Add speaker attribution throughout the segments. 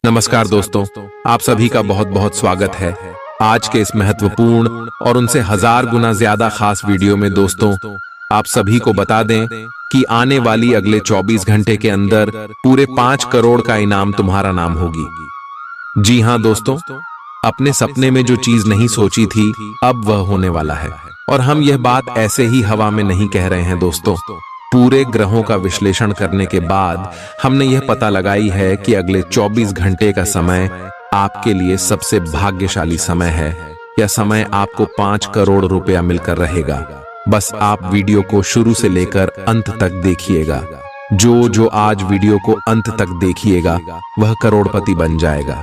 Speaker 1: नमस्कार दोस्तों, आप सभी का बहुत बहुत स्वागत है आज के इस महत्वपूर्ण और उनसे 1000 गुना ज्यादा खास वीडियो में। दोस्तों, आप सभी को बता दें कि आने वाली अगले 24 घंटे के अंदर पूरे 5 करोड़ का इनाम तुम्हारा नाम होगी। जी हां दोस्तों, अपने सपने में जो चीज नहीं सोची थी अब वह होने वाला है। और हम यह बात ऐसे ही हवा में नहीं कह रहे हैं दोस्तों। पूरे ग्रहों का विश्लेषण करने के बाद हमने यह पता लगाई है कि अगले 24 घंटे का समय आपके लिए सबसे भाग्यशाली समय है। यह समय आपको 5 करोड़ रुपया मिलकर रहेगा। बस आप वीडियो को शुरू से लेकर अंत तक देखिएगा। जो आज वीडियो को अंत तक देखिएगा वह करोड़पति बन जाएगा।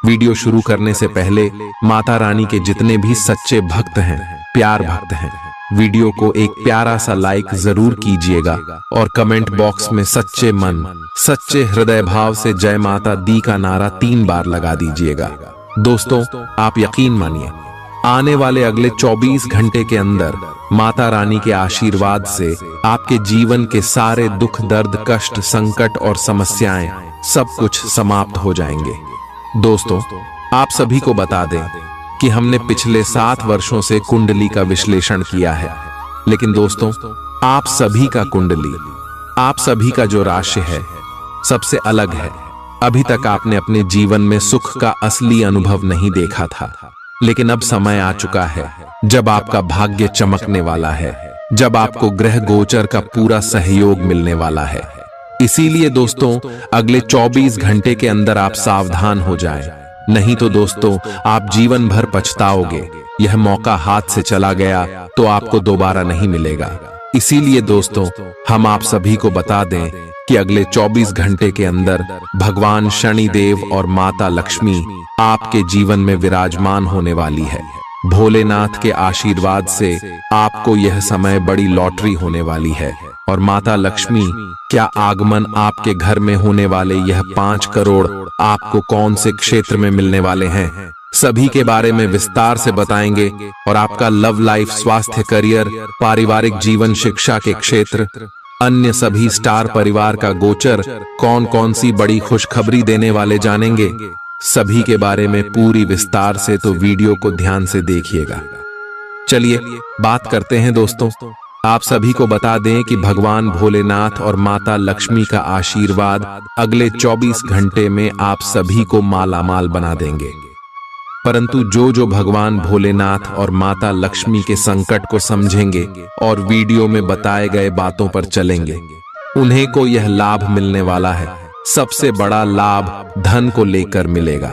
Speaker 1: वीडियो शुरू करने से पहले माता रानी के जितने भी सच्चे भक्त हैं, प्यार भक्त हैं, वीडियो को एक प्यारा सा लाइक जरूर कीजिएगा और कमेंट बॉक्स में सच्चे मन, सच्चे हृदय भाव से जय माता दी का नारा 3 बार लगा दीजिएगा। दोस्तों, आप यकीन मानिए, आने वाले अगले 24 घंटे के अंदर माता रानी के आशीर्वाद से आपके जीवन के सारे दुख, दर्द, कष्ट, संकट और समस्याएं सब कुछ समाप्त हो जाएंगे। दोस्तों, आप सभी को बता दें कि हमने पिछले 7 वर्षों से कुंडली का विश्लेषण किया है। लेकिन दोस्तों, आप सभी का कुंडली, आप सभी का जो राशि है सबसे अलग है। अभी तक आपने अपने जीवन में सुख का असली अनुभव नहीं देखा था, लेकिन अब समय आ चुका है जब आपका भाग्य चमकने वाला है, जब आपको ग्रह गोचर का पूरा सहयोग मिलने वाला है। इसीलिए दोस्तों, अगले 24 घंटे के अंदर आप सावधान हो जाएं, नहीं तो दोस्तों आप जीवन भर पछताओगे। यह मौका हाथ से चला गया तो आपको दोबारा नहीं मिलेगा। इसीलिए दोस्तों, हम आप सभी को बता दें कि अगले 24 घंटे के अंदर भगवान शनिदेव और माता लक्ष्मी आपके जीवन में विराजमान होने वाली है। भोलेनाथ के आशीर्वाद से आपको यह समय बड़ी लॉटरी होने वाली है। और माता लक्ष्मी क्या आगमन आपके घर में होने वाले यह 5 करोड़ आपको कौन से क्षेत्र में मिलने वाले हैं, सभी के बारे में विस्तार से बताएंगे। और आपका लव लाइफ, स्वास्थ्य, करियर, पारिवारिक जीवन, शिक्षा के क्षेत्र, अन्य सभी स्टार परिवार का गोचर कौन कौन सी बड़ी खुशखबरी देने वाले जानेंगे, सभी के बारे में पूरी विस्तार से। तो वीडियो को ध्यान से देखिएगा। चलिए बात करते हैं दोस्तों। आप सभी को बता दें कि भगवान भोलेनाथ और माता लक्ष्मी का आशीर्वाद अगले 24 घंटे में आप सभी को मालामाल बना देंगे। परंतु जो भगवान भोलेनाथ और माता लक्ष्मी के संकट को समझेंगे और वीडियो में बताए गए बातों पर चलेंगे, उन्हें को यह लाभ मिलने वाला है। सबसे बड़ा लाभ धन को लेकर मिलेगा।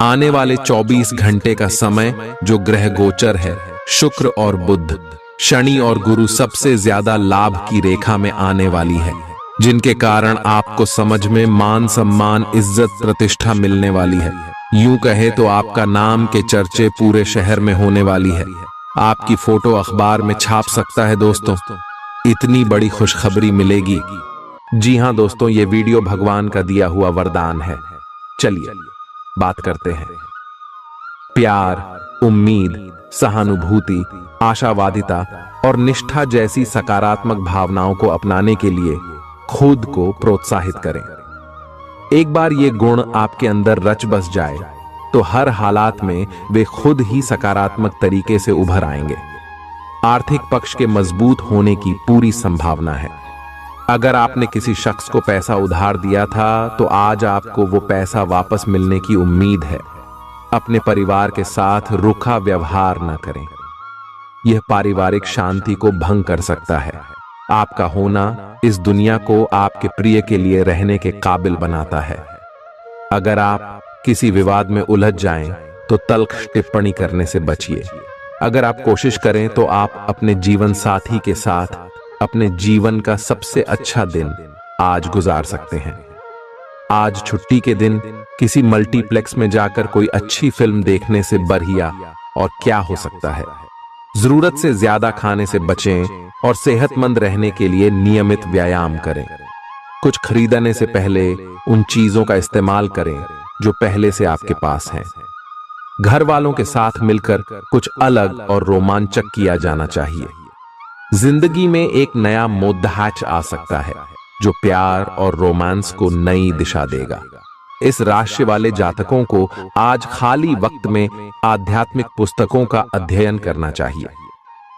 Speaker 1: आने वाले 24 घंटे का समय जो ग्रह गोचर है, शुक्र और बुध, शनि और गुरु सबसे ज्यादा लाभ की रेखा में आने वाली है, जिनके कारण आपको समझ में मान, सम्मान, इज्जत, प्रतिष्ठा मिलने वाली है। यूं कहे तो आपका नाम के चर्चे पूरे शहर में होने वाली है। आपकी फोटो अखबार में छाप सकता है दोस्तों। इतनी बड़ी खुशखबरी मिलेगी। जी हां दोस्तों, ये वीडियो भगवान का दिया हुआ वरदान है। चलिए बात करते हैं। प्यार, उम्मीद, सहानुभूति, आशावादिता और निष्ठा जैसी सकारात्मक भावनाओं को अपनाने के लिए खुद को प्रोत्साहित करें। एक बार ये गुण आपके अंदर रच बस जाए तो हर हालात में वे खुद ही सकारात्मक तरीके से उभर आएंगे। आर्थिक पक्ष के मजबूत होने की पूरी संभावना है। अगर आपने किसी शख्स को पैसा उधार दिया था तो आज आपको वो पैसा वापस मिलने की उम्मीद है। अपने परिवार के साथ रूखा व्यवहार न करें, यह पारिवारिक शांति को भंग कर सकता है। आपका होना इस दुनिया को आपके प्रिय के लिए रहने के काबिल बनाता है। अगर आप किसी विवाद में उलझ जाएं तो तल्ख टिप्पणी करने से बचिए। अगर आप कोशिश करें तो आप अपने जीवन साथी के साथ अपने जीवन का सबसे अच्छा दिन आज गुजार सकते हैं। आज छुट्टी के दिन किसी मल्टीप्लेक्स में जाकर कोई अच्छी फिल्म देखने से बढ़िया और क्या हो सकता है। जरूरत से ज्यादा खाने से बचें और सेहतमंद रहने के लिए नियमित व्यायाम करें। कुछ खरीदने से पहले उन चीजों का इस्तेमाल करें जो पहले से आपके पास हैं। घर वालों के साथ मिलकर कुछ अलग और रोमांचक किया जाना चाहिए। जिंदगी में एक नया मोद्दाच आ सकता है जो प्यार और रोमांस को नई दिशा देगा। इस राशि वाले जातकों को आज खाली वक्त में आध्यात्मिक पुस्तकों का अध्ययन करना चाहिए।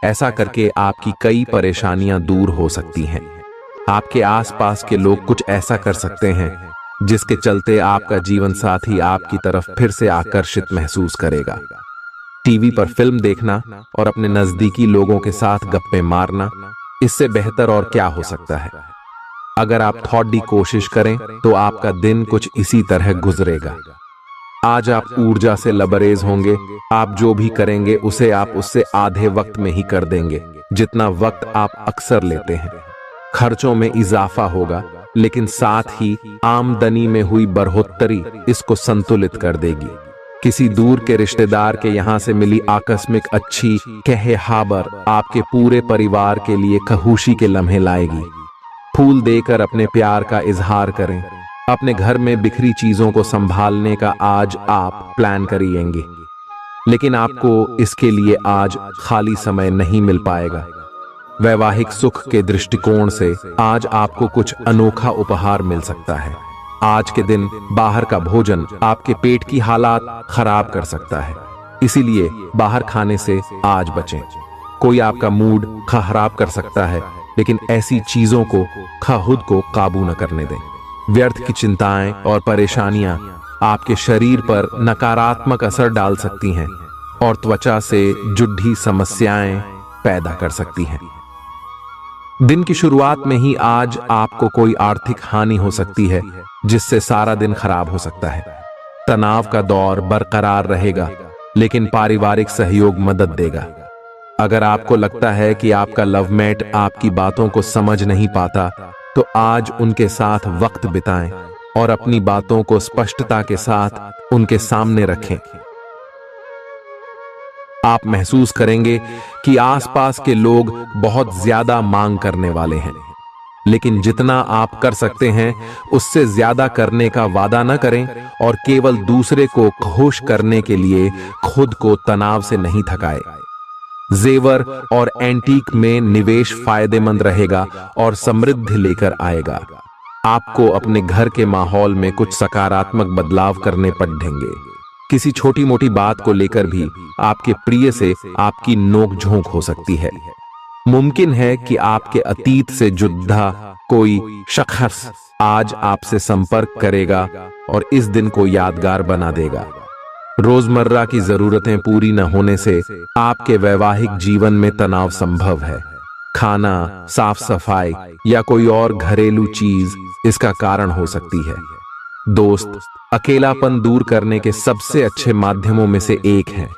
Speaker 1: ऐसा करके आपकी कई परेशानियां दूर हो सकती हैं। आपके आसपास के लोग कुछ ऐसा कर सकते हैं जिसके चलते आपका जीवन साथी आपकी तरफ फिर से आकर्षित महसूस करेगा। टीवी पर फिल्म देखना और अपने नजदीकी लोगों के साथ गप्पे मारना, इससे बेहतर और क्या हो सकता है। अगर आप थोड़ी कोशिश करें तो आपका दिन कुछ इसी तरह गुजरेगा। आज आप ऊर्जा से लबरेज होंगे। आप जो भी करेंगे उसे आप उससे आधे वक्त में ही कर देंगे जितना वक्त आप अक्सर लेते हैं। खर्चों में इजाफा होगा, लेकिन साथ ही आमदनी में हुई बढ़ोतरी इसको संतुलित कर देगी। किसी दूर के रिश्तेदार के यहाँ से मिली आकस्मिक अच्छी खबर आपके पूरे परिवार के लिए खुशी के लम्हे लाएगी। फूल देकर अपने प्यार का इजहार करें। अपने घर में बिखरी चीजों को संभालने का आज आप प्लान करिएंगे, लेकिन आपको इसके लिए आज खाली समय नहीं मिल पाएगा। वैवाहिक सुख के दृष्टिकोण से आज आपको कुछ अनोखा उपहार मिल सकता है। आज के दिन बाहर का भोजन आपके पेट की हालात खराब कर सकता है, इसीलिए बाहर खाने से आज बचें। कोई आपका मूड खराब कर सकता है, लेकिन ऐसी चीजों को खुद को काबू न करने दें। व्यर्थ की चिंताएं और परेशानियां आपके शरीर पर नकारात्मक असर डाल सकती हैं और त्वचा से जुड़ी समस्याएं पैदा कर सकती हैं। दिन की शुरुआत में ही आज आपको कोई आर्थिक हानि हो सकती है, जिससे सारा दिन खराब हो सकता है। तनाव का दौर बरकरार रहेगा, लेकिन पारिवारिक सहयोग मदद देगा। अगर आपको लगता है कि आपका लवमेट आपकी बातों को समझ नहीं पाता, तो आज उनके साथ वक्त बिताएं और अपनी बातों को स्पष्टता के साथ उनके सामने रखें। आप महसूस करेंगे कि आसपास के लोग बहुत ज्यादा मांग करने वाले हैं, लेकिन जितना आप कर सकते हैं उससे ज्यादा करने का वादा न करें और केवल दूसरे को खुश करने के लिए खुद को तनाव से नहीं थकाए। जेवर और एंटीक में निवेश फायदेमंद रहेगा और समृद्धि लेकर आएगा। आपको अपने घर के माहौल में कुछ सकारात्मक बदलाव करने पड़ेंगे। किसी छोटी मोटी बात को लेकर भी आपके प्रिय से आपकी नोकझोंक हो सकती है। मुमकिन है कि आपके अतीत से जुड़ा कोई शख्स आज आपसे संपर्क करेगा और इस दिन को यादगार बना देगा। रोजमर्रा की जरूरतें पूरी न होने से आपके वैवाहिक जीवन में तनाव संभव है। खाना, साफ सफाई या कोई और घरेलू चीज इसका कारण हो सकती है। दोस्त अकेलापन दूर करने के सबसे अच्छे माध्यमों में से एक है।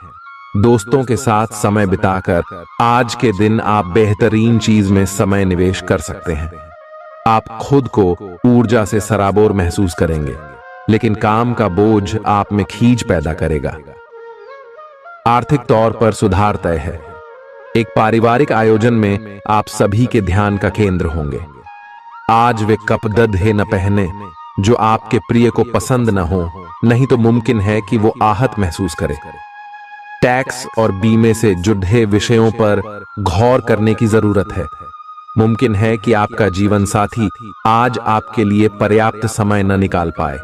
Speaker 1: दोस्तों के साथ समय बिताकर आज के दिन आप बेहतरीन चीज में समय निवेश कर सकते हैं। आप खुद को ऊर्जा से सराबोर महसूस करेंगे, लेकिन काम का बोझ आप में खींच पैदा करेगा। आर्थिक तौर पर सुधार तय है। एक पारिवारिक आयोजन में आप सभी के ध्यान का केंद्र होंगे। आज वे कपड़े न पहने जो आपके प्रिय को पसंद न हो, नहीं तो मुमकिन है कि वो आहत महसूस करे। टैक्स और बीमे से जुड़े विषयों पर गौर करने की जरूरत है। मुमकिन है कि आपका जीवन साथी आज आपके लिए पर्याप्त समय न निकाल पाए।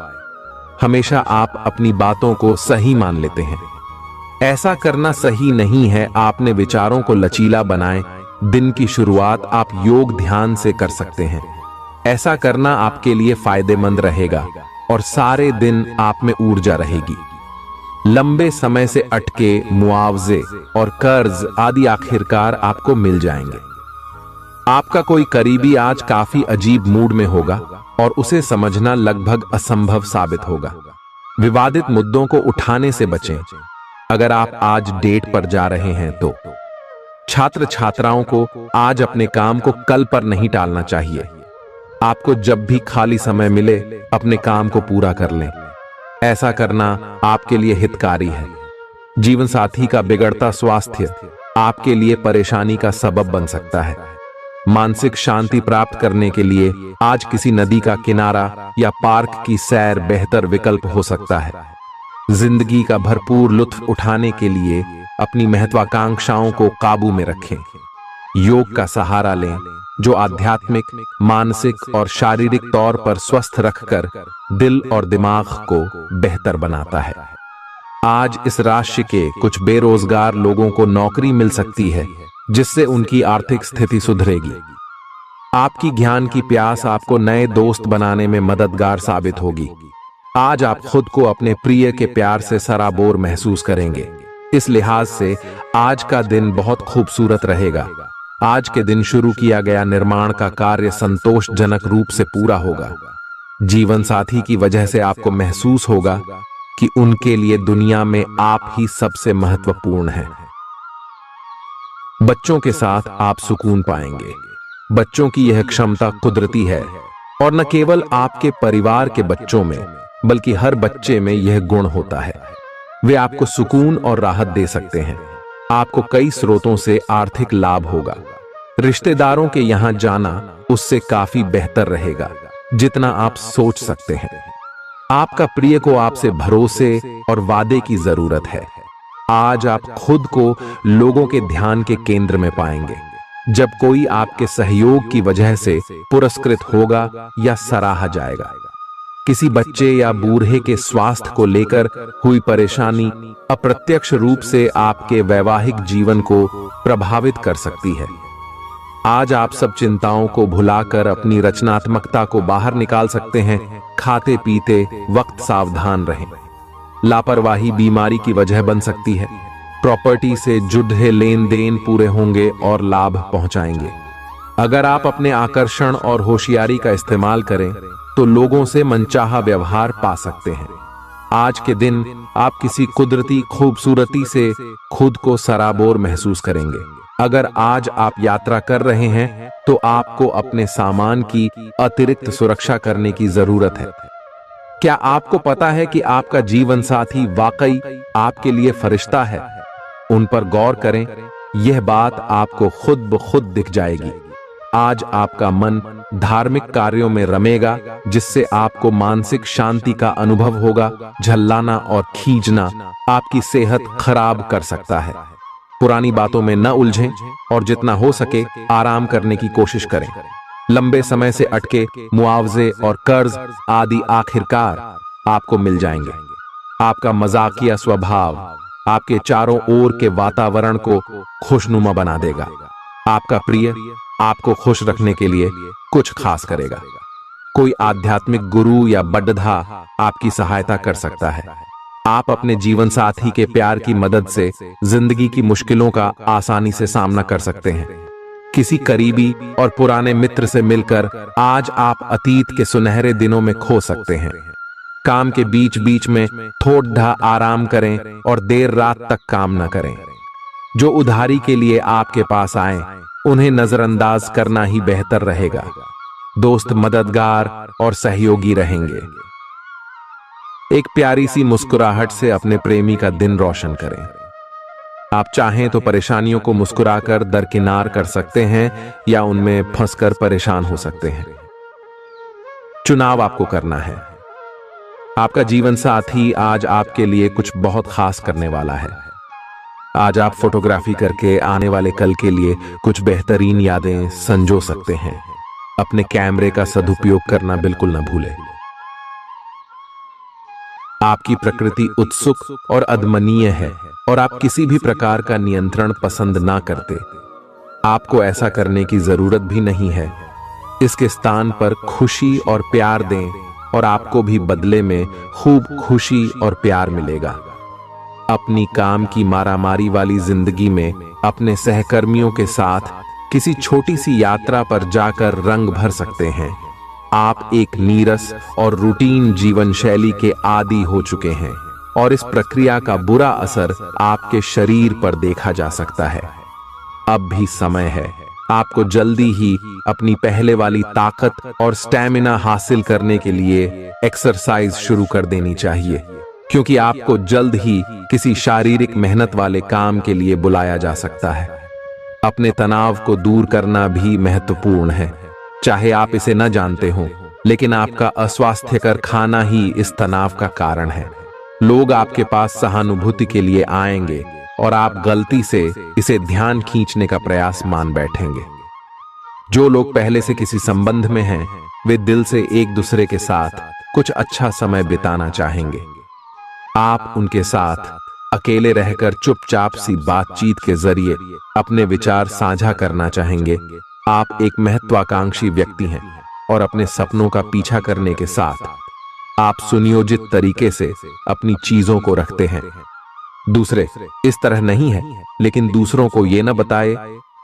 Speaker 1: हमेशा आप अपनी बातों को सही मान लेते हैं। ऐसा करना सही नहीं है। आपने विचारों को लचीला बनाएं। दिन की शुरुआत आप योग ध्यान से कर सकते हैं। ऐसा करना आपके लिए फायदेमंद रहेगा और सारे दिन आप में ऊर्जा रहेगी। लंबे समय से अटके मुआवजे और कर्ज आदि आखिरकार आपको मिल जाएंगे। आपका कोई करीबी आज काफी अजीब मूड में होगा और उसे समझना लगभग असंभव साबित होगा। विवादित मुद्दों को उठाने से बचें। अगर आप आज डेट पर जा रहे हैं तो छात्र छात्राओं को आज अपने काम को कल पर नहीं टालना चाहिए। आपको जब भी खाली समय मिले अपने काम को पूरा कर लें। ऐसा करना आपके लिए हितकारी है। जीवन साथी का बिगड़ता स्वास्थ्य आपके लिए परेशानी का सबब बन सकता है। मानसिक शांति प्राप्त करने के लिए आज किसी नदी का किनारा या पार्क की सैर बेहतर विकल्प हो सकता है। जिंदगी का भरपूर लुत्फ उठाने के लिए अपनी महत्वाकांक्षाओं को काबू में रखें। योग का सहारा लें जो आध्यात्मिक, मानसिक और शारीरिक तौर पर स्वस्थ रखकर दिल और दिमाग को बेहतर बनाता है। आज इस राशि के कुछ बेरोजगार लोगों को नौकरी मिल सकती है, जिससे उनकी आर्थिक स्थिति सुधरेगी। आपकी ज्ञान की प्यास आपको नए दोस्त बनाने में मददगार साबित होगी। आज आप खुद को अपने प्रिय के प्यार से सराबोर महसूस करेंगे। इस लिहाज से आज का दिन बहुत खूबसूरत रहेगा। आज के दिन शुरू किया गया निर्माण का कार्य संतोषजनक रूप से पूरा होगा। जीवन साथी की वजह से आपको महसूस होगा कि उनके लिए दुनिया में आप ही सबसे महत्वपूर्ण हैं। बच्चों के साथ आप सुकून पाएंगे। बच्चों की यह क्षमता कुदरती है और न केवल आपके परिवार के बच्चों में बल्कि हर बच्चे में यह गुण होता है। वे आपको सुकून और राहत दे सकते हैं। आपको कई स्रोतों से आर्थिक लाभ होगा। रिश्तेदारों के यहां जाना उससे काफी बेहतर रहेगा जितना आप सोच सकते हैं। आपका प्रिय को आपसे भरोसे और वादे की जरूरत है। आज आप खुद को लोगों के ध्यान के केंद्र में पाएंगे जब कोई आपके सहयोग की वजह से पुरस्कृत होगा या सराहा जाएगा। किसी बच्चे या बूढ़े के स्वास्थ्य को लेकर हुई परेशानी अप्रत्यक्ष रूप से आपके वैवाहिक जीवन को प्रभावित कर सकती है। आज आप सब चिंताओं को भुलाकर अपनी रचनात्मकता को बाहर निकाल सकते हैं। खाते पीते वक्त सावधान रहें। लापरवाही बीमारी की वजह बन सकती है। प्रॉपर्टी से जुड़े लेन देन पूरे होंगे और लाभ पहुंचाएंगे। अगर आप अपने आकर्षण और होशियारी का इस्तेमाल करें तो लोगों से मनचाहा व्यवहार पा सकते हैं। आज के दिन आप किसी कुदरती खूबसूरती से खुद को सराबोर महसूस करेंगे। अगर आज आप यात्रा कर रहे हैं तो आपको अपने सामान की अतिरिक्त सुरक्षा करने की जरूरत है। क्या आपको पता है कि आपका जीवन साथी वाकई आपके लिए फरिश्ता है? उन पर गौर करें, यह बात आपको खुद ब खुद दिख जाएगी। आज आपका मन धार्मिक कार्यों में रमेगा जिससे आपको मानसिक शांति का अनुभव होगा। झल्लाना और खींचना आपकी सेहत खराब कर सकता है। पुरानी बातों में न उलझें और जितना हो सके आराम करने की कोशिश करें। लंबे समय से अटके मुआवजे और कर्ज आदि आखिरकार आपको मिल जाएंगे। आपका मजाकिया स्वभाव आपके चारों ओर के वातावरण को खुशनुमा बना देगा। आपका प्रिय आपको खुश रखने के लिए कुछ खास करेगा। कोई आध्यात्मिक गुरु या बड्ढा आपकी सहायता कर सकता है। आप अपने जीवन साथी के प्यार की मदद से जिंदगी की मुश्किलों का आसानी से सामना कर सकते हैं। किसी करीबी और पुराने मित्र से मिलकर आज आप अतीत के सुनहरे दिनों में खो सकते हैं। काम के बीच बीच में थोड़ा आराम करें और देर रात तक काम न करें। जो उधारी के लिए आपके पास आए उन्हें नजरअंदाज करना ही बेहतर रहेगा। दोस्त मददगार और सहयोगी रहेंगे। एक प्यारी सी मुस्कुराहट से अपने प्रेमी का दिन रोशन करें। आप चाहें तो परेशानियों को मुस्कुराकर दरकिनार कर सकते हैं या उनमें फंसकर परेशान हो सकते हैं। चुनाव आपको करना है। आपका जीवन साथी आज आपके लिए कुछ बहुत खास करने वाला है। आज आप फोटोग्राफी करके आने वाले कल के लिए कुछ बेहतरीन यादें संजो सकते हैं। अपने कैमरे का सदुपयोग करना बिल्कुल न भूलें। आपकी प्रकृति उत्सुक और अदमनीय है और आप किसी भी प्रकार का नियंत्रण पसंद ना करते। आपको ऐसा करने की जरूरत भी नहीं है। इसके स्थान पर खुशी और प्यार दें और आपको भी बदले में खूब खुशी और प्यार मिलेगा। अपनी काम की मारामारी वाली जिंदगी में अपने सहकर्मियों के साथ किसी छोटी सी यात्रा पर जाकर रंग भर सकते हैं। आप एक नीरस और रूटीन जीवन शैली के आदी हो चुके हैं और इस प्रक्रिया का बुरा असर आपके शरीर पर देखा जा सकता है। अब भी समय है। आपको जल्दी ही अपनी पहले वाली ताकत और स्टैमिना हासिल करने के लिए एक्सरसाइज शुरू कर देनी चाहिए, क्योंकि आपको जल्द ही किसी शारीरिक मेहनत वाले काम के लिए बुलाया जा सकता है। अपने तनाव को दूर करना भी महत्वपूर्ण है। चाहे आप इसे न जानते हो, लेकिन आपका अस्वास्थ्यकर खाना ही इस तनाव का कारण है। लोग आपके पास सहानुभूति के लिए आएंगे और आप गलती से इसे ध्यान खींचने का प्रयास मान बैठेंगे। जो लोग पहले से किसी संबंध में हैं, वे दिल से एक दूसरे के साथ कुछ अच्छा समय बिताना चाहेंगे। आप उनके साथ अकेले रहकर चुपचाप सी बातचीत के जरिए अपने विचार साझा करना चाहेंगे। आप एक महत्वाकांक्षी व्यक्ति हैं और अपने सपनों का पीछा करने के साथ आप सुनियोजित तरीके से अपनी चीजों को रखते हैं। दूसरे इस तरह नहीं है, लेकिन दूसरों को ये न बताए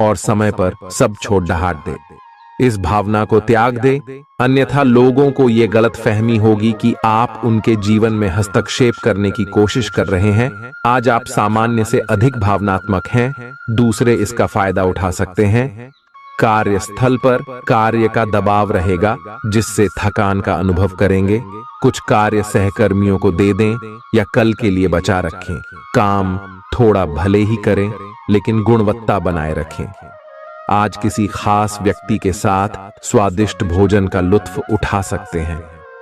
Speaker 1: और समय पर सब छोड़ ढाट दे। इस भावना को त्याग दे, अन्यथा लोगों को यह गलत फहमी होगी कि आप उनके जीवन में हस्तक्षेप करने की कोशिश कर रहे हैं। आज आप सामान्य से अधिक भावनात्मक हैं, दूसरे इसका फायदा उठा सकते हैं। कार्यस्थल पर कार्य का दबाव रहेगा, जिससे थकान का अनुभव करेंगे। कुछ कार्य सहकर्मियों को दे दें या कल के लिए बचा रखें। काम थोड़ा भले ही करें, लेकिन गुणवत्ता बनाए रखें। आज किसी खास व्यक्ति के साथ स्वादिष्ट भोजन का लुत्फ उठा सकते हैं।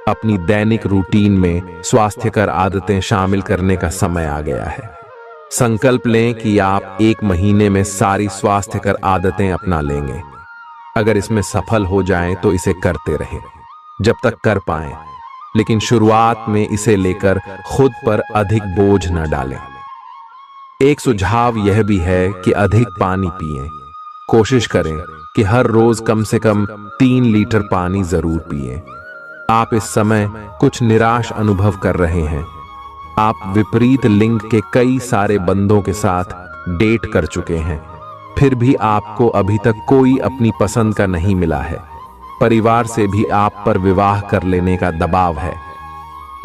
Speaker 1: अपनी दैनिक रूटीन में स्वास्थ्यकर आदतें शामिल करने का समय आ गया है। संकल्प लें कि आप 1 महीने में सारी स्वास्थ्यकर आदतें अपना लेंगे। अगर इसमें सफल हो जाएं तो इसे करते रहें जब तक कर पाएं, लेकिन शुरुआत में इसे लेकर खुद पर अधिक बोझ न डालें। एक सुझाव यह भी है कि अधिक पानी पिएं। कोशिश करें कि हर रोज कम से कम 3 लीटर पानी जरूर पिएं। आप इस समय कुछ निराश अनुभव कर रहे हैं। आप विपरीत लिंग के कई सारे बंदों के साथ डेट कर चुके हैं, फिर भी आपको अभी तक कोई अपनी पसंद का नहीं मिला है। परिवार से भी आप पर विवाह कर लेने का दबाव है।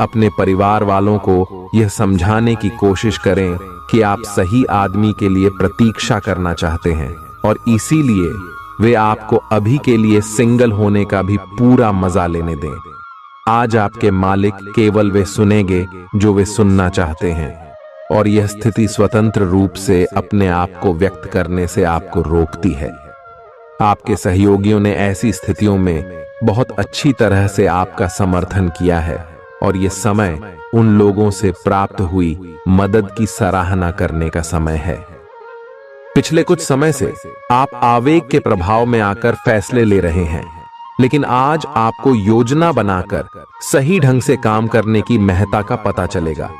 Speaker 1: अपने परिवार वालों को यह समझाने की कोशिश करें कि आप सही आदमी के लिए प्रतीक्षा करना चाहते हैं और इसीलिए वे आपको अभी के लिए सिंगल होने का भी पूरा मजा लेने दें। आज आपके मालिक केवल वे सुनेंगे जो वे सुनना चाहते हैं, और यह स्थिति स्वतंत्र रूप से अपने आप को व्यक्त करने से आपको रोकती है। आपके सहयोगियों ने ऐसी स्थितियों में बहुत अच्छी तरह से आपका समर्थन किया है, और यह समय उन लोगों से प्राप्त हुई मदद की सराहना करने का समय है। पिछले कुछ समय से आप आवेग के प्रभाव में आकर फैसले ले रहे हैं, लेकिन आज आपको योजना बनाकर सही ढंग से काम करने की महत्ता का पता चलेगा।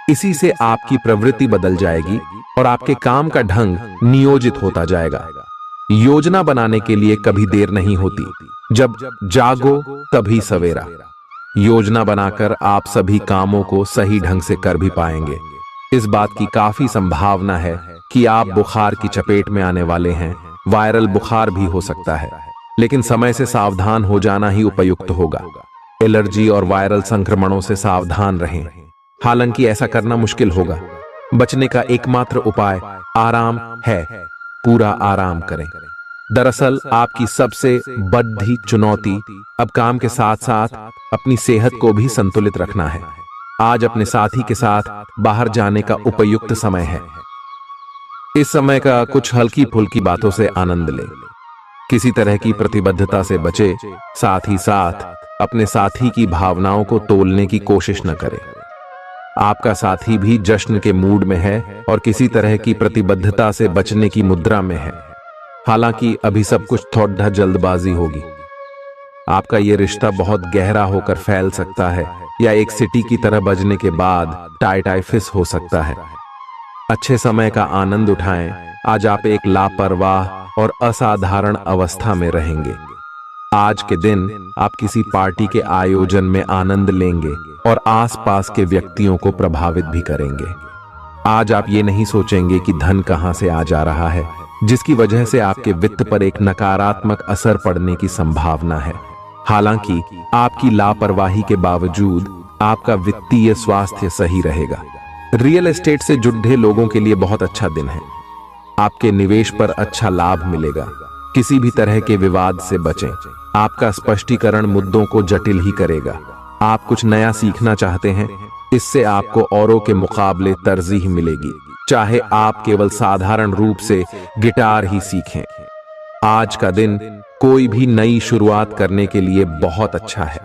Speaker 1: इसी से आपकी प्रवृत्ति बदल जाएगी और आपके काम का ढंग नियोजित होता जाएगा। योजना बनाने के लिए कभी देर नहीं होती, जब जागो तभी सवेरा। योजना बनाकर आप सभी कामों को सही ढंग से कर भी पाएंगे। इस बात की काफी संभावना है कि आप बुखार की चपेट में आने वाले हैं। वायरल बुखार भी हो सकता है, लेकिन समय से सावधान हो जाना ही उपयुक्त होगा। एलर्जी और वायरल संक्रमणों से सावधान रहें। हालांकि ऐसा करना मुश्किल होगा। बचने का एकमात्र उपाय आराम है। पूरा आराम करें। दरअसल आपकी सबसे बड़ी चुनौती अब काम के साथ साथ अपनी सेहत को भी संतुलित रखना है। आज अपने साथी के साथ बाहर जाने का उपयुक्त समय है। इस समय का कुछ हल्की फुल्की बातों से आनंद लें। किसी तरह की प्रतिबद्धता से बचे, साथ ही साथ अपने साथी की भावनाओं को तोलने की कोशिश न करें। आपका साथी भी जश्न के मूड में है और किसी तरह की प्रतिबद्धता से बचने की मुद्रा में है। हालांकि अभी सब कुछ थोड़ा जल्दबाजी होगी। आपका यह रिश्ता बहुत गहरा होकर फैल सकता है या एक सिटी की तरह बजने के बाद टाई फिस हो सकता है। अच्छे समय का आनंद उठाएं। आज आप एक लापरवाह और असाधारण अवस्था में रहेंगे। आज के दिन आप किसी पार्टी के आयोजन में आनंद लेंगे और आसपास के व्यक्तियों को प्रभावित भी करेंगे। आज आप ये नहीं सोचेंगे कि धन कहां से आ जा रहा है, जिसकी वजह से आपके वित्त पर एक नकारात्मक असर पड़ने की संभावना है। हालांकि आपकी लापरवाही के बावजूद आपका वित्तीय स्वास्थ्य सही रहेगा। रियल एस्टेट से जुड़े लोगों के लिए बहुत अच्छा दिन है। आपके निवेश पर अच्छा लाभ मिलेगा। किसी भी तरह के विवाद से बचें। आपका स्पष्टीकरण मुद्दों को जटिल ही करेगा। आप कुछ नया सीखना चाहते हैं, इससे आपको औरों के मुकाबले तरजीह मिलेगी, चाहे आप केवल साधारण रूप से गिटार ही सीखें। आज का दिन कोई भी नई शुरुआत करने के लिए बहुत अच्छा है।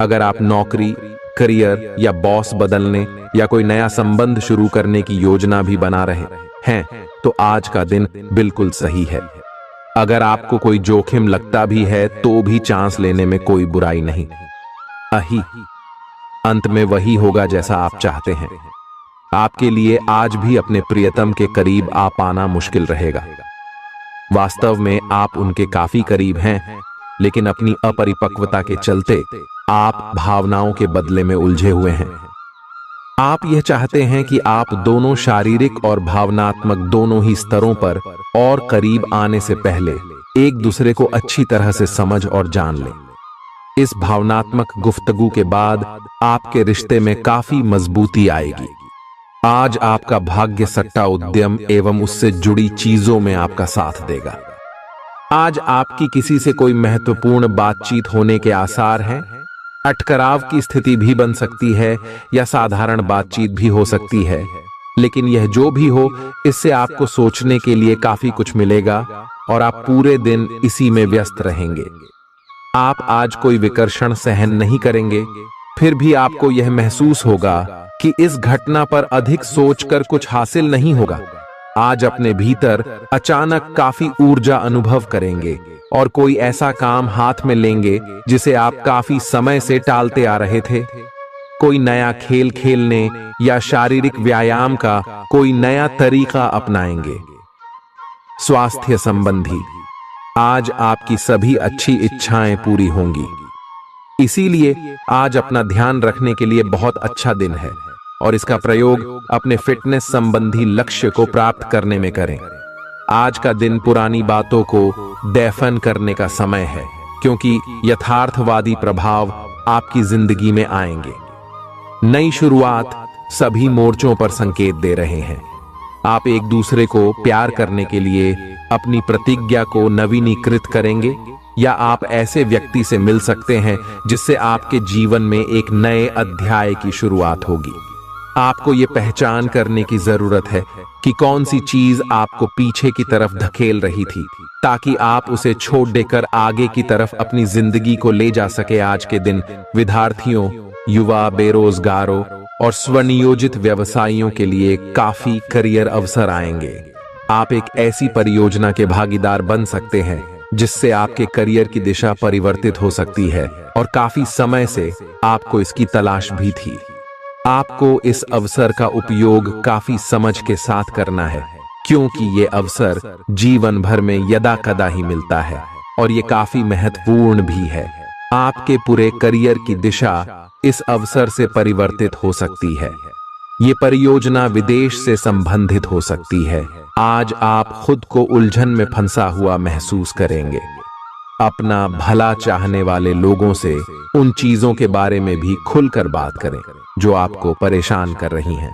Speaker 1: अगर आप नौकरी, करियर या बॉस बदलने या कोई नया संबंध शुरू करने की योजना भी बना रहे हैं, तो आज का दिन बिल्कुल सही है। अगर आपको कोई जोखिम लगता भी है तो भी चांस लेने में कोई बुराई नहीं। अही अंत में वही होगा जैसा आप चाहते हैं। आपके लिए आज भी अपने प्रियतम के करीब आ पाना मुश्किल रहेगा। वास्तव में आप उनके काफी करीब हैं, लेकिन अपनी अपरिपक्वता के चलते आप भावनाओं के बदले में उलझे हुए हैं। आप यह चाहते हैं कि आप दोनों शारीरिक और भावनात्मक दोनों ही स्तरों पर और करीब आने से पहले एक दूसरे को अच्छी तरह से समझ और जान लें। इस भावनात्मक गुफ्तगू के बाद आपके रिश्ते में काफी मजबूती आएगी। आज आपका भाग्य सट्टा उद्यम एवं उससे जुड़ी चीजों में आपका साथ देगा। आज आपकी किसी से कोई महत्वपूर्ण बातचीत होने के आसार हैं। अटकराव की स्थिति भी बन सकती है या साधारण बातचीत भी हो सकती है, लेकिन यह जो भी हो, इससे आपको सोचने के लिए काफी कुछ मिलेगा और आप पूरे दिन इसी में व्यस्त रहेंगे। आप आज कोई विकर्षण सहन नहीं करेंगे, फिर भी आपको यह महसूस होगा कि इस घटना पर अधिक सोचकर कुछ हासिल नहीं होगा। आज अपने भीतर अचानक काफी ऊर्जा अनुभव करेंगे और कोई ऐसा काम हाथ में लेंगे जिसे आप काफी समय से टालते आ रहे थे। कोई नया खेल खेलने या शारीरिक व्यायाम का कोई नया तरीका अपनाएंगे। स्वास्थ्य संबंधी आज आपकी सभी अच्छी इच्छाएं पूरी होंगी, इसीलिए आज अपना ध्यान रखने के लिए बहुत अच्छा दिन है और इसका प्रयोग अपने फिटनेस संबंधी लक्ष्य को प्राप्त करने में करें। आज का दिन पुरानी बातों को दफन करने का समय है, क्योंकि यथार्थवादी प्रभाव आपकी जिंदगी में आएंगे। नई शुरुआत सभी मोर्चों पर संकेत दे रहे हैं। आप एक दूसरे को प्यार करने के लिए अपनी प्रतिज्ञा को नवीनीकृत करेंगे, या आप ऐसे व्यक्ति से मिल सकते हैं जिससे आपके जीवन में एक नए अध्याय की शुरुआत होगी। आपको ये पहचान करने की जरूरत है कि कौन सी चीज आपको पीछे की तरफ धकेल रही थी, ताकि आप उसे छोड़ देकर आगे की तरफ अपनी जिंदगी को ले जा सके। आज के दिन विद्यार्थियों, युवा, बेरोजगारों और स्वनियोजित व्यवसायियों के लिए काफी करियर अवसर आएंगे। आप एक ऐसी परियोजना के भागीदार बन सकते हैं जिससे आपके करियर की दिशा परिवर्तित हो सकती है, और काफी समय से आपको इसकी तलाश भी थी। आपको इस अवसर का उपयोग काफी समझ के साथ करना है, क्योंकि ये अवसर जीवन भर में यदा कदा ही मिलता है और ये काफी महत्वपूर्ण भी है। आपके पूरे करियर की दिशा इस अवसर से परिवर्तित हो सकती है। ये परियोजना विदेश से संबंधित हो सकती है। आज आप खुद को उलझन में फंसा हुआ महसूस करेंगे। अपना भला चाहने वाले लोगों से उन चीजों के बारे में भी खुलकर बात करें जो आपको परेशान कर रही हैं।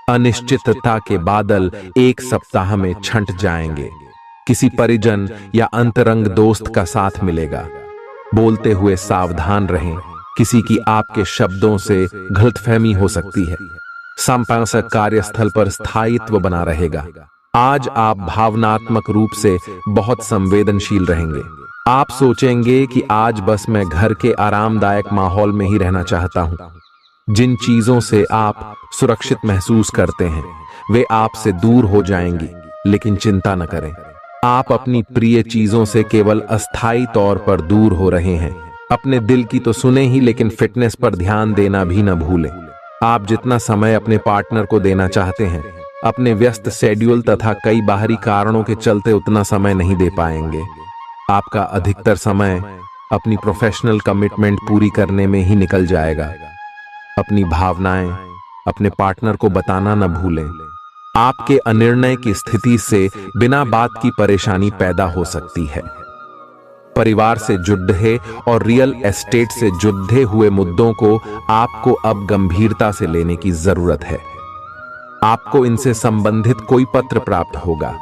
Speaker 1: अनिश्चितता के बादल एक सप्ताह में छंट जाएंगे। किसी परिजन या अंतरंग दोस्त का साथ मिलेगा। बोलते हुए सावधान रहें, किसी की आपके शब्दों से गलतफहमी हो सकती है। संपादक कार्यस्थल पर स्थायित्व बना रहेगा। आज आप भावनात्मक रूप से बहुत संवेदनशील रहेंगे। आप सोचेंगे कि आज बस मैं घर के आरामदायक माहौल में ही रहना चाहता हूं। जिन चीजों से आप सुरक्षित महसूस करते हैं वे आपसे दूर हो जाएंगी, लेकिन चिंता न करें, आप अपनी प्रिय चीजों से केवल अस्थायी तौर पर दूर हो रहे हैं। अपने दिल की तो सुने ही, लेकिन फिटनेस पर ध्यान देना भी न भूलें। आप जितना समय अपने पार्टनर को देना चाहते हैं, अपने व्यस्त शेड्यूल तथा कई बाहरी कारणों के चलते उतना समय नहीं दे पाएंगे। आपका अधिकतर समय अपनी प्रोफेशनल कमिटमेंट पूरी करने में ही निकल जाएगा। अपनी भावनाएं अपने पार्टनर को बताना न भूलें। आपके अनिर्णय की स्थिति से बिना बात की परेशानी पैदा हो सकती है। परिवार से जुड़े और रियल एस्टेट से जुड़े हुए मुद्दों को आपको अब गंभीरता से लेने की जरूरत है। आपको इनसे संबंधित कोई पत्र प्राप्त होगा।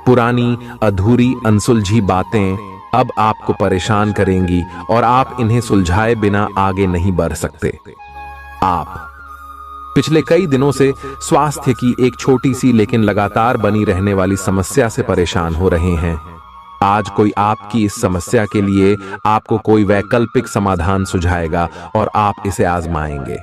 Speaker 1: पुरानी अधूरी अनसुलझी बातें अब आपको परेशान करेंगी और आप इन्हें सुलझाए बिना आगे नहीं बढ़ सकते। आप पिछले कई दिनों से स्वास्थ्य की एक छोटी सी लेकिन लगातार बनी रहने वाली समस्या से परेशान हो रहे हैं। आज कोई आपकी इस समस्या के लिए आपको कोई वैकल्पिक समाधान सुझाएगा और आप इसे आजमाएंगे।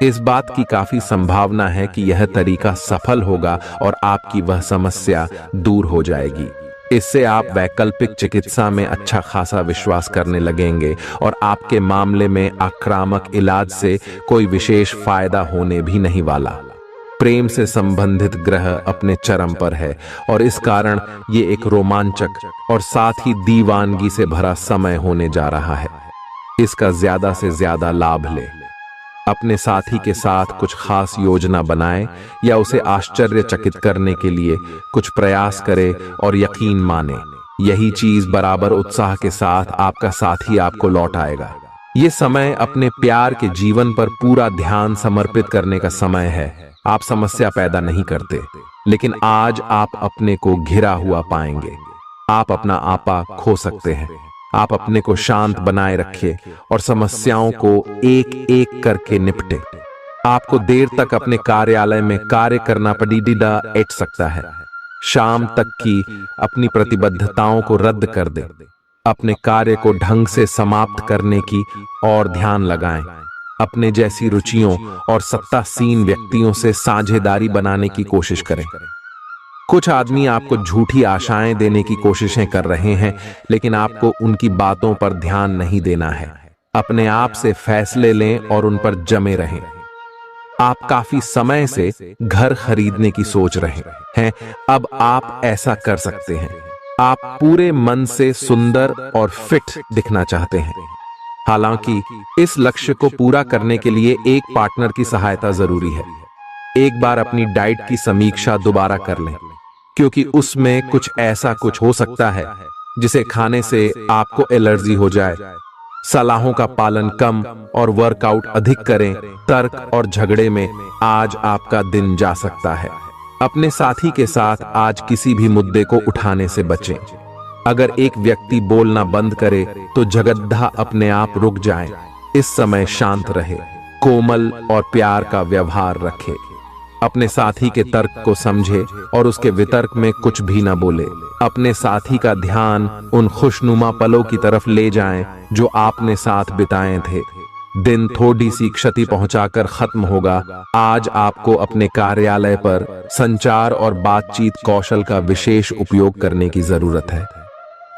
Speaker 1: इस बात की काफी संभावना है कि यह तरीका सफल होगा और आपकी वह समस्या दूर हो जाएगी। इससे आप वैकल्पिक चिकित्सा में अच्छा खासा विश्वास करने लगेंगे और आपके मामले में आक्रामक इलाज से कोई विशेष फायदा होने भी नहीं वाला। प्रेम से संबंधित ग्रह अपने चरम पर है और इस कारण ये एक रोमांचक और साथ ही दीवानगी से भरा समय होने जा रहा है। इसका ज्यादा से ज्यादा लाभ ले। अपने साथी के साथ कुछ खास योजना बनाएं या उसे आश्चर्यचकित करने के लिए कुछ प्रयास करें और यकीन माने यही चीज बराबर उत्साह के साथ आपका साथी आपको लौट आएगा। ये समय अपने प्यार के जीवन पर पूरा ध्यान समर्पित करने का समय है। आप समस्या पैदा नहीं करते, लेकिन आज आप अपने को घिरा हुआ पाएंगे। आप अपना आपा खो सकते हैं। आप अपने को शांत बनाए रखें और समस्याओं को एक एक करके निपटे। आपको देर तक अपने कार्यालय में कार्य करना पड़ सकता है। शाम तक की अपनी प्रतिबद्धताओं को रद्द कर दे। अपने कार्य को ढंग से समाप्त करने की और ध्यान लगाएं। अपने जैसी रुचियों और सत्तासीन व्यक्तियों से साझेदारी बनाने की कोशिश करें। कुछ आदमी आपको झूठी आशाएं देने की कोशिशें कर रहे हैं, लेकिन आपको उनकी बातों पर ध्यान नहीं देना है। अपने आप से फैसले लें और उन पर जमे रहें। आप काफी समय से घर खरीदने की सोच रहे हैं, अब आप ऐसा कर सकते हैं। आप पूरे मन से सुंदर और फिट दिखना चाहते हैं। हालांकि इस लक्ष्य को पूरा करने के लिए एक पार्टनर की सहायता जरूरी है। एक बार अपनी डाइट की समीक्षा दोबारा कर लें, क्योंकि उसमें कुछ हो सकता है जिसे खाने से आपको एलर्जी हो जाए। सलाहों का पालन कम और वर्कआउट अधिक करें। तर्क और झगड़े में आज आपका दिन जा सकता है। अपने साथी के साथ आज किसी भी मुद्दे को उठाने से बचें। अगर एक व्यक्ति बोलना बंद करे तो जगद्धा अपने आप रुक जाए। इस समय शांत रहे, कोमल और प्यार का व्यवहार रखे। अपने साथी के तर्क को समझे और उसके वितर्क में कुछ भी न बोले। अपने साथी का ध्यान उन खुशनुमा पलों की तरफ ले जाएं जो आपने साथ बिताए थे। दिन थोड़ी सी क्षति पहुंचाकर खत्म होगा। आज आपको अपने कार्यालय पर संचार और बातचीत कौशल का विशेष उपयोग करने की जरूरत है।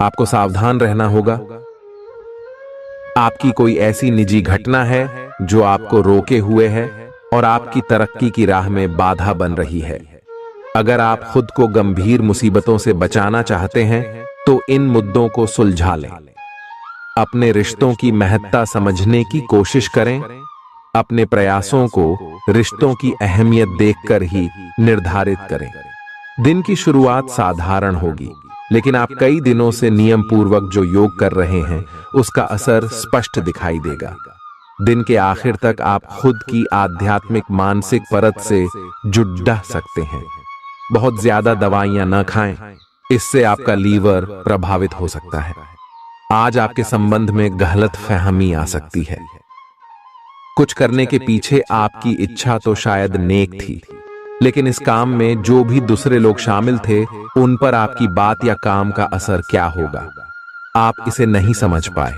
Speaker 1: आपको सावधान रहना होगा। आपकी कोई ऐसी निजी घटना है जो आपको रोके हुए है और आपकी तरक्की की राह में बाधा बन रही है। अगर आप खुद को गंभीर मुसीबतों से बचाना चाहते हैं तो इन मुद्दों को सुलझा लें। अपने रिश्तों की महत्ता समझने की कोशिश करें। अपने प्रयासों को रिश्तों की अहमियत देखकर ही निर्धारित करें। दिन की शुरुआत साधारण होगी, लेकिन आप कई दिनों से नियम पूर्वक जो योग कर रहे हैं उसका असर स्पष्ट दिखाई देगा। दिन के आखिर तक आप खुद की आध्यात्मिक मानसिक परत से जुड़ सकते हैं। बहुत ज्यादा दवाइयां न खाएं, इससे आपका लीवर प्रभावित हो सकता है। आज आपके संबंध में गलतफहमी आ सकती है। कुछ करने के पीछे आपकी इच्छा तो शायद नेक थी, लेकिन इस काम में जो भी दूसरे लोग शामिल थे उन पर आपकी बात या काम का असर क्या होगा, आप इसे नहीं समझ पाए।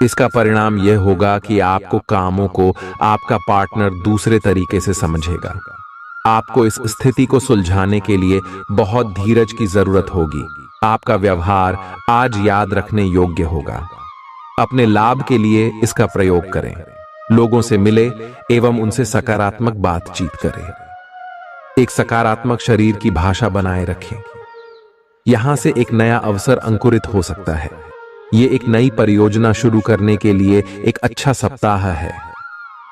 Speaker 1: इसका परिणाम यह होगा कि आपको कामों को आपका पार्टनर दूसरे तरीके से समझेगा। आपको इस स्थिति को सुलझाने के लिए बहुत धीरज की जरूरत होगी। आपका व्यवहार आज याद रखने योग्य होगा। अपने लाभ के लिए इसका प्रयोग करें। लोगों से मिले एवं उनसे सकारात्मक बातचीत करें। एक सकारात्मक शरीर की भाषा बनाए रखें। यहां से एक नया अवसर अंकुरित हो सकता है। ये एक नई परियोजना शुरू करने के लिए एक अच्छा सप्ताह है।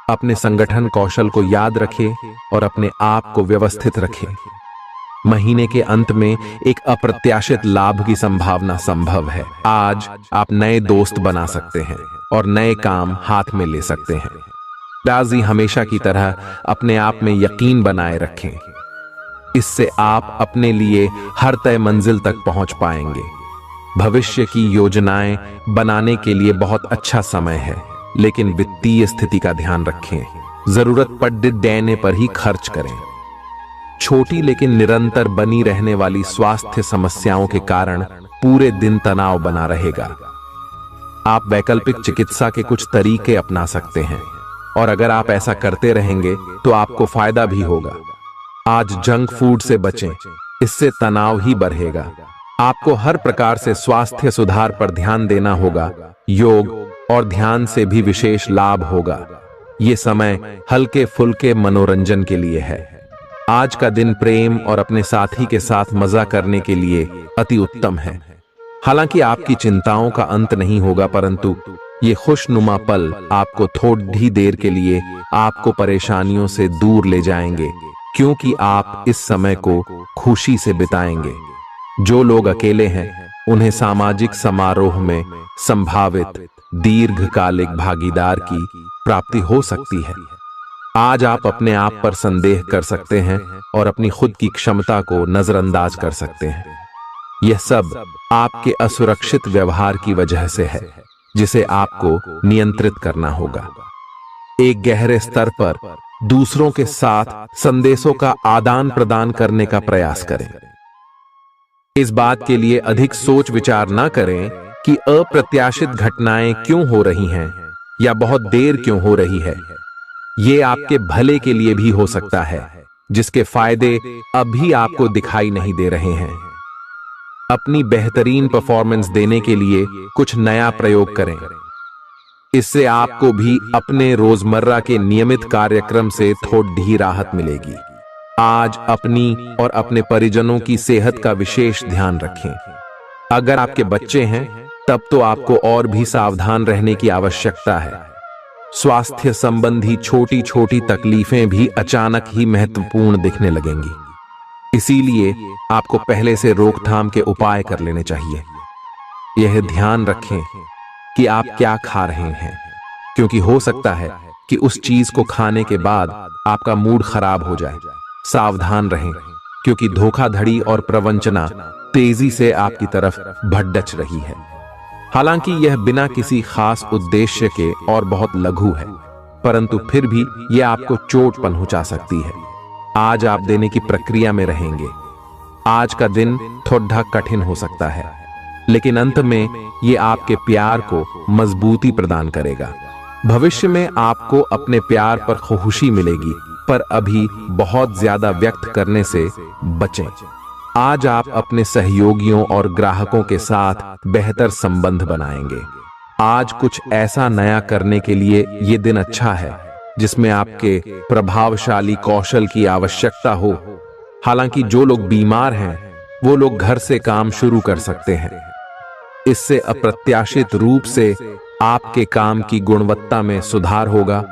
Speaker 1: अपने संगठन कौशल को याद रखें और अपने आप को व्यवस्थित रखें। महीने के अंत में एक अप्रत्याशित लाभ की संभावना संभव है। आज आप नए दोस्त बना सकते हैं और नए काम हाथ में ले सकते हैं। राजी हमेशा की तरह अपने आप में यकीन बनाए रखें। इससे आप अपने लिए हर तय मंजिल तक पहुंच पाएंगे। भविष्य की योजनाएं बनाने के लिए बहुत अच्छा समय है, लेकिन वित्तीय स्थिति का ध्यान रखें। जरूरत पड़ने पर ही खर्च करें। छोटी लेकिन निरंतर बनी रहने वाली स्वास्थ्य समस्याओं के कारण पूरे दिन तनाव बना रहेगा। आप वैकल्पिक चिकित्सा के कुछ तरीके अपना सकते हैं और अगर आप ऐसा करते रहेंगे तो आपको फायदा भी होगा। आज जंक फूड से बचें, इससे तनाव ही बढ़ेगा। आपको हर प्रकार से स्वास्थ्य सुधार पर ध्यान देना होगा। योग और ध्यान से भी विशेष लाभ होगा। ये समय हल्के फुल्के मनोरंजन के लिए है। आज का दिन प्रेम और अपने साथी के साथ मजा करने के लिए अति उत्तम है। हालांकि आपकी चिंताओं का अंत नहीं होगा, परंतु ये खुशनुमा पल आपको थोड़ी देर के लिए आपको परेशानियों से दूर ले जाएंगे, क्योंकि आप इस समय को खुशी से बिताएंगे। जो लोग अकेले हैं उन्हें सामाजिक समारोह में संभावित दीर्घकालिक भागीदार की प्राप्ति हो सकती है। आज आप अपने आप पर संदेह कर सकते हैं और अपनी खुद की क्षमता को नजरअंदाज कर सकते हैं। यह सब आपके असुरक्षित व्यवहार की वजह से है, जिसे आपको नियंत्रित करना होगा। एक गहरे स्तर पर दूसरों के साथ संदेशों का आदान प्रदान करने का प्रयास करें। इस बात के लिए अधिक सोच विचार न करें कि अप्रत्याशित घटनाएं क्यों हो रही हैं या बहुत देर क्यों हो रही है। ये आपके भले के लिए भी हो सकता है, जिसके फायदे अभी आपको दिखाई नहीं दे रहे हैं। अपनी बेहतरीन परफॉर्मेंस देने के लिए कुछ नया प्रयोग करें। इससे आपको भी अपने रोजमर्रा के नियमित कार्यक्रम से थोड़ी राहत मिलेगी। आज अपनी और अपने परिजनों की सेहत का विशेष ध्यान रखें। अगर आपके बच्चे हैं तब तो आपको और भी सावधान रहने की आवश्यकता है। स्वास्थ्य संबंधी छोटी छोटी तकलीफें भी अचानक ही महत्वपूर्ण दिखने लगेंगी। इसीलिए आपको पहले से रोकथाम के उपाय कर लेने चाहिए। यह ध्यान रखें कि आप क्या खा रहे हैं, क्योंकि हो सकता है कि उस चीज को खाने के बाद आपका मूड खराब हो जाए। सावधान रहें, क्योंकि धोखाधड़ी और प्रवंचना तेजी से आपकी तरफ भड़क रही है। हालांकि यह बिना किसी खास उद्देश्य के और बहुत लघु है, परंतु फिर भी यह आपको चोट पहुंचा सकती है। आज आप देने की प्रक्रिया में रहेंगे। आज का दिन थोड़ा कठिन हो सकता है, लेकिन अंत में यह आपके प्यार को मजबूती प्रदान करेगा। भविष्य में आपको अपने प्यार पर खुशी मिलेगी, पर अभी बहुत ज्यादा व्यक्त करने से बचें। आज आप अपने सहयोगियों और ग्राहकों के साथ बेहतर संबंध बनाएंगे। आज कुछ ऐसा नया करने के लिए ये दिन अच्छा है जिसमें आपके प्रभावशाली कौशल की आवश्यकता हो। हालांकि जो लोग बीमार हैं वो लोग घर से काम शुरू कर सकते हैं। इससे अप्रत्याशित रूप से आपके काम की गुणवत्ता में सुधार होगा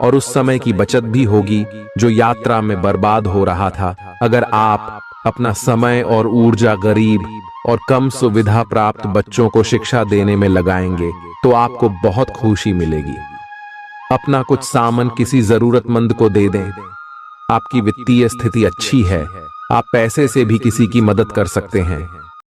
Speaker 1: और उस समय की बचत भी होगी जो यात्रा में बर्बाद हो रहा था। अगर आप अपना समय और ऊर्जा गरीब और कम सुविधा प्राप्त बच्चों को शिक्षा देने में लगाएंगे तो आपको बहुत खुशी मिलेगी। अपना कुछ सामान किसी जरूरतमंद को दे दें। आपकी वित्तीय स्थिति अच्छी है, आप पैसे से भी किसी की मदद कर सकते हैं।